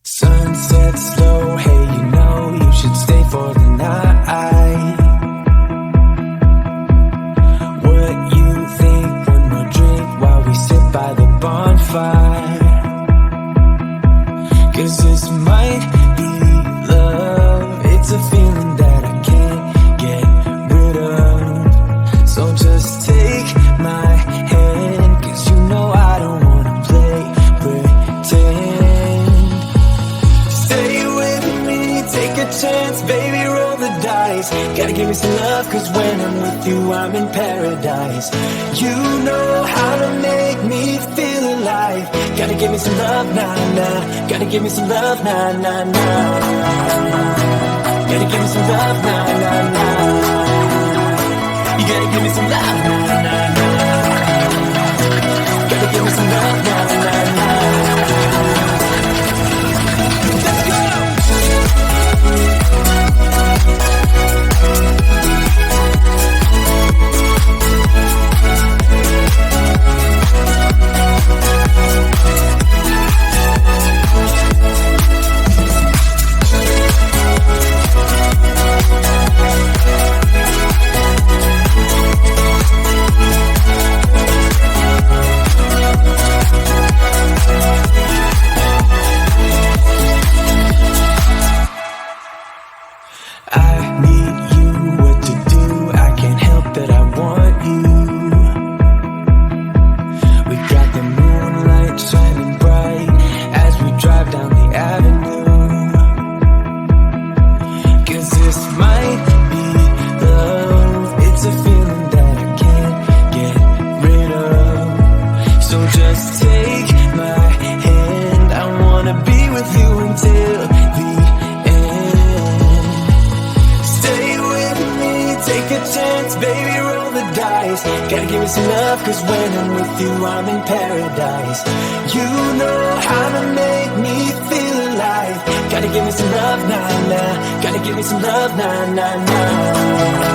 Sunset slow, hey, you know you should stay for the night. What you think? One more drink while we sit by the bonfire. 'Cause this might be love. It's a feeling that I can't get rid of. So just take my hand, 'cause you know I don't wanna play pretend. Stay with me, take a chance, baby, roll the dice. Gotta give me some love, 'cause when I'm with you I'm in paradise. You know how to make me feel alive. Gotta give me some love, nah, nah. Gotta give me some love, nah, nah, nah. Gotta give me some love, nah, nah, nah. You gotta give me some love, nah, nah, nah. Gotta give me some love, nah, nah, nah. Let's go! Gotta give me some love, 'cause when I'm with you I'm in paradise. You know how to make me feel alive. Gotta give me some love, nah, nah. Gotta give me some love, nah, nah, nah.